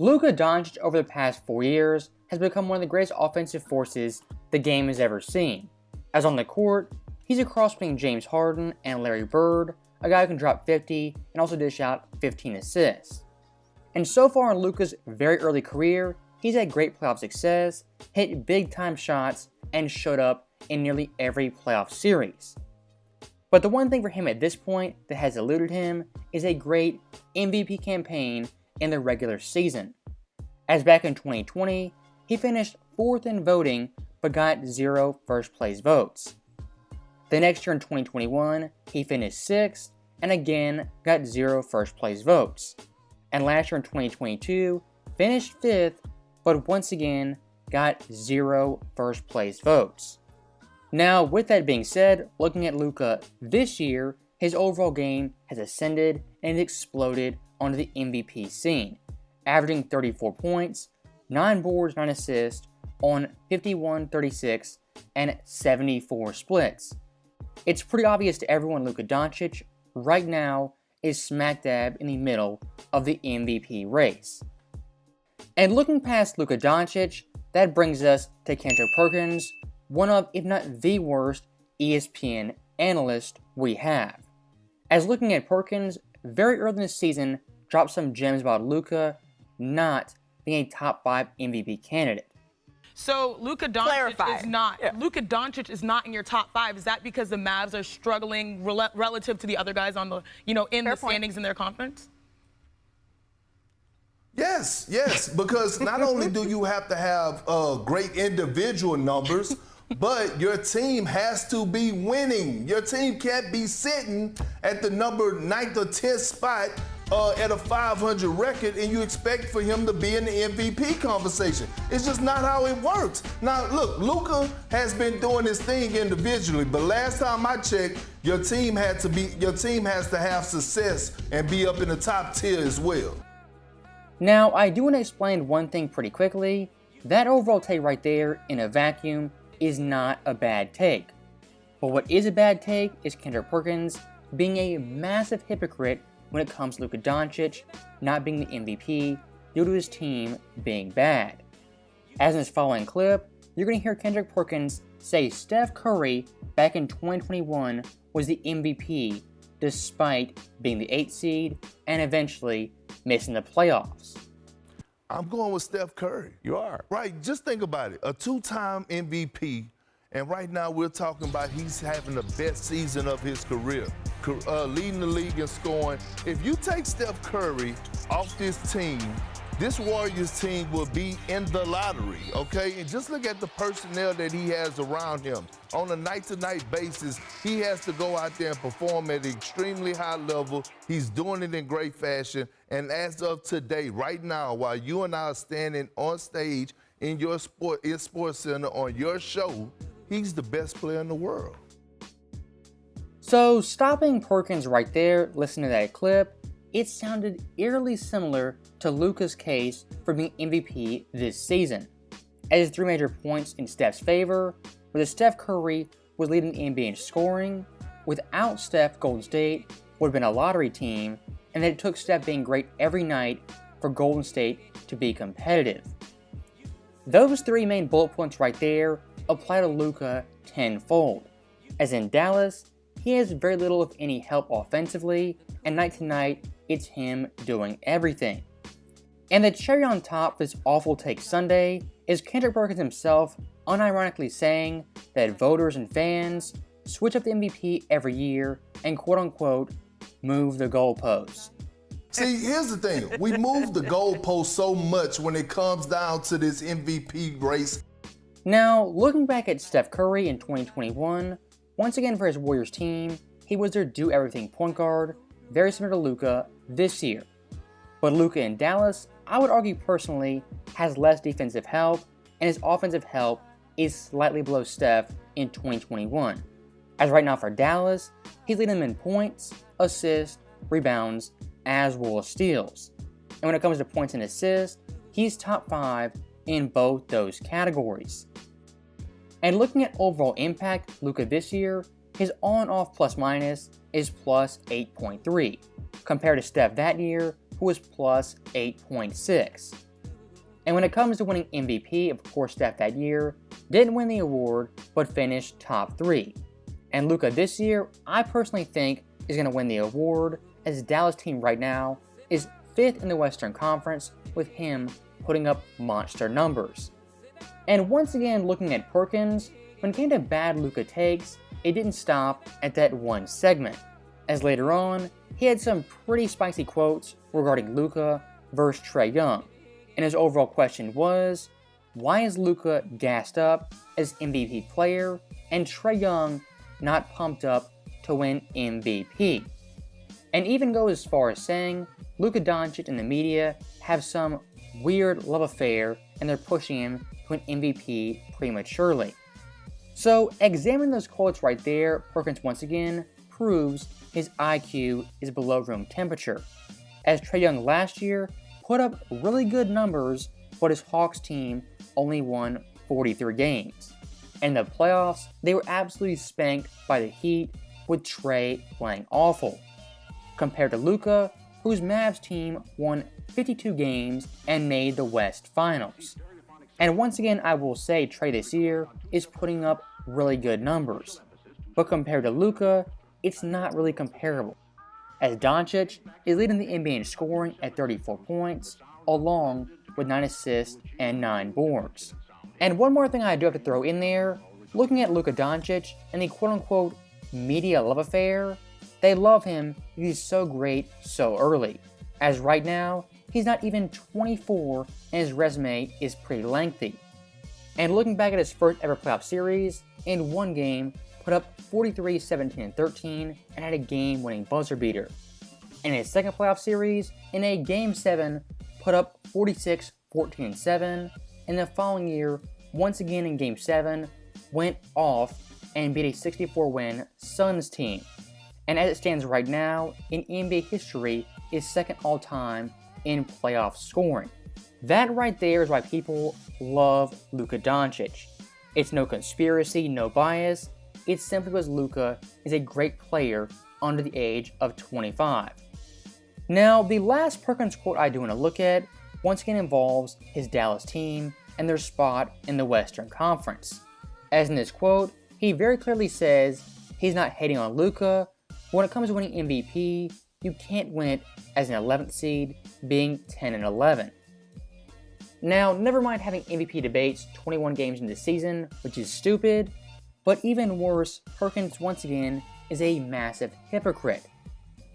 Luka Doncic over the past 4 years has become one of the greatest offensive forces the game has ever seen. As on the court, he's a cross between James Harden and Larry Bird, a guy who can drop 50 and also dish out 15 assists. And so far in Luka's very early career, he's had great playoff success, hit big time shots, and showed up in nearly every playoff series. But the one thing for him at this point that has eluded him is a great MVP campaign in the regular season. As back in 2020, he finished 4th in voting but got 0 first place votes. The next year in 2021, he finished 6th and again got 0 first place votes. And last year in 2022, finished 5th but once again got 0 first place votes. Now, with that being said, looking at Luka this year, his overall game has ascended and exploded onto the MVP scene, averaging 34 points, 9 boards, 9 assists on 51, 36, and 74 splits. It's pretty obvious to everyone Luka Doncic right now is smack dab in the middle of the MVP race. And looking past Luka Doncic, that brings us to Kendrick Perkins, one of, if not the worst, ESPN analyst we have. As looking at Perkins, very early in the season, dropped some gems about Luka not being a top 5 MVP candidate. So Luka Doncic is not. Yeah. Luka Doncic is not in your top 5. Is that because the Mavs are struggling relative to the other guys on the, in the standings in their conference? Yes, because not only do you have to have great individual numbers, but your team has to be winning. Your team can't be sitting at the number 9th or 10th spot at a 500 record and you expect for him to be in the MVP conversation. It's just not how it works. Now, look, Luka has been doing his thing individually, but last time I checked, your team has to have success and be up in the top tier as well. Now, I do want to explain one thing pretty quickly. That overall take right there in a vacuum is not a bad take. But what is a bad take is Kendrick Perkins being a massive hypocrite when it comes to Luka Doncic not being the MVP due to his team being bad. As in this following clip, you're going to hear Kendrick Perkins say Steph Curry back in 2021 was the MVP despite being the 8th seed and eventually missing the playoffs. I'm going with Steph Curry. You are. Right, just think about it. A 2-time MVP, and right now we're talking about he's having the best season of his career, leading the league in scoring. If you take Steph Curry off this team, this Warriors team will be in the lottery, okay? And just look at the personnel that he has around him. On a night-to-night basis, he has to go out there and perform at an extremely high level. He's doing it in great fashion. And as of today, right now, while you and I are standing on stage in your Sports Center on your show, he's the best player in the world. So stopping Perkins right there, listening to that clip, it sounded eerily similar to Luka's case for being MVP this season. As his 3 major points in Steph's favor, where Steph Curry was leading the NBA in scoring, without Steph, Golden State would have been a lottery team, and that it took Steph being great every night for Golden State to be competitive. Those 3 main bullet points right there apply to Luka tenfold. As in Dallas, he has very little if any help offensively, and night to night, it's him doing everything. And the cherry on top this awful take Sunday is Kendrick Perkins himself unironically saying that voters and fans switch up the MVP every year and quote-unquote move the goalposts. See, here's the thing. We move the goalposts so much when it comes down to this MVP race. Now, looking back at Steph Curry in 2021, once again for his Warriors team, he was their do-everything point guard, very similar to Luka this year. But Luka in Dallas, I would argue personally, has less defensive help, and his offensive help is slightly below Steph in 2021. As right now for Dallas, he's leading them in points, assists, rebounds, as well as steals. And when it comes to points and assists, he's top 5 in both those categories. And looking at overall impact, Luka this year, his on-off plus-minus is plus 8.3, compared to Steph that year, who was plus 8.6. And when it comes to winning MVP, of course Steph that year didn't win the award, but finished top 3. And Luka this year, I personally think is going to win the award, as the Dallas team right now is 5th in the Western Conference, with him putting up monster numbers. And once again, looking at Perkins, when it came to bad Luka takes, it didn't stop at that one segment, as later on, he had some pretty spicy quotes regarding Luka versus Trae Young. And his overall question was, why is Luka gassed up as MVP player and Trae Young not pumped up to win MVP? And even go as far as saying Luka Doncic and the media have some weird love affair and they're pushing him to an MVP prematurely. So examining those quotes right there, Perkins once again proves his IQ is below room temperature, as Trae Young last year put up really good numbers, but his Hawks team only won 43 games. In the playoffs, they were absolutely spanked by the Heat, with Trae playing awful, compared to Luka, whose Mavs team won 52 games and made the West Finals. And once again, I will say Trae this year is putting up really good numbers, but compared to Luka, it's not really comparable, as Doncic is leading the NBA in scoring at 34 points, along with 9 assists and 9 boards. And one more thing I do have to throw in there, looking at Luka Doncic and the quote-unquote media love affair, they love him because he's so great so early, as right now, he's not even 24 and his resume is pretty lengthy. And looking back at his first ever playoff series, in one game, put up 43, 17, and 13 and had a game-winning buzzer beater. In his second playoff series, in a Game 7, put up 46, 14, and 7, and the following year, once again in Game 7, went off and beat a 64-win Suns team. And as it stands right now, in NBA history, is second all-time in playoff scoring. That right there is why people love Luka Doncic. It's no conspiracy, no bias, it's simply because Luka is a great player under the age of 25. Now, the last Perkins quote I do want to look at once again involves his Dallas team and their spot in the Western Conference. As in this quote, he very clearly says he's not hating on Luka, but when it comes to winning MVP, you can't win it as an 11th seed, being 10 and 11. Now, never mind having MVP debates 21 games into the season, which is stupid, but even worse, Perkins once again is a massive hypocrite.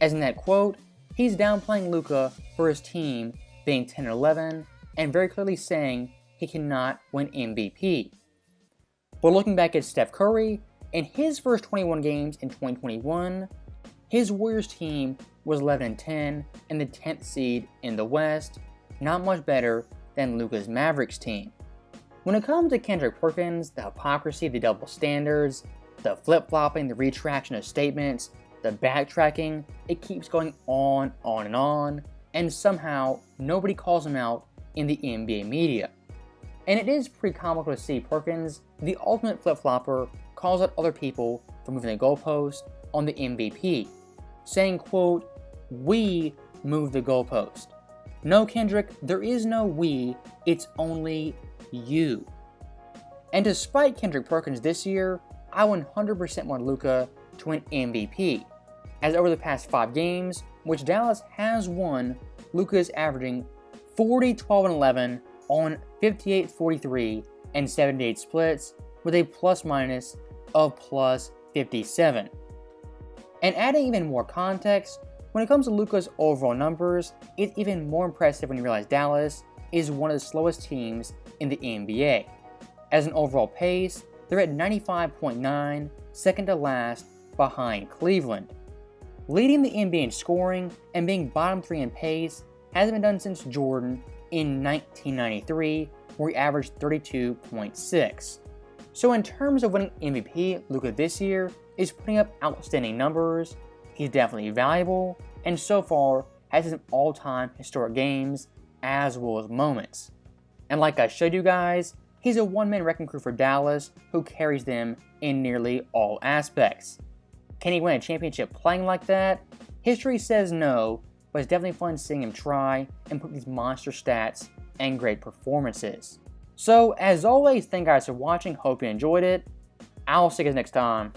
As in that quote, he's downplaying Luka for his team being 10 and 11, and very clearly saying he cannot win MVP. But looking back at Steph Curry, in his first 21 games in 2021, his Warriors team was 11 and 10 and the 10th seed in the West, not much better than Luka's Mavericks team. When it comes to Kendrick Perkins, the hypocrisy, the double standards, the flip-flopping, the retraction of statements, the backtracking, it keeps going on and somehow nobody calls him out in the NBA media. And it is pretty comical to see Perkins, the ultimate flip-flopper, calls out other people for moving the goalpost on the MVP, saying, quote, "We move the goalpost." No, Kendrick, there is no we, it's only you. And despite Kendrick Perkins this year, I 100% want Luka to win MVP, as over the past 5 games, which Dallas has won, Luka is averaging 40, 12, and 11 on 58, 43, and 78 splits, with a plus-minus of plus 57. And adding even more context, when it comes to Luka's overall numbers, it's even more impressive when you realize Dallas is one of the slowest teams in the NBA. As an overall pace, they're at 95.9, second to last, behind Cleveland. Leading the NBA in scoring and being bottom 3 in pace hasn't been done since Jordan in 1993, where he averaged 32.6. So in terms of winning MVP, Luka this year is putting up outstanding numbers, he's definitely valuable, and so far has some all-time historic games, as well as moments. And like I showed you guys, he's a one-man wrecking crew for Dallas who carries them in nearly all aspects. Can he win a championship playing like that? History says no, but it's definitely fun seeing him try and put these monster stats and great performances. So, as always, thank you guys for watching. Hope you enjoyed it. I'll see you guys next time.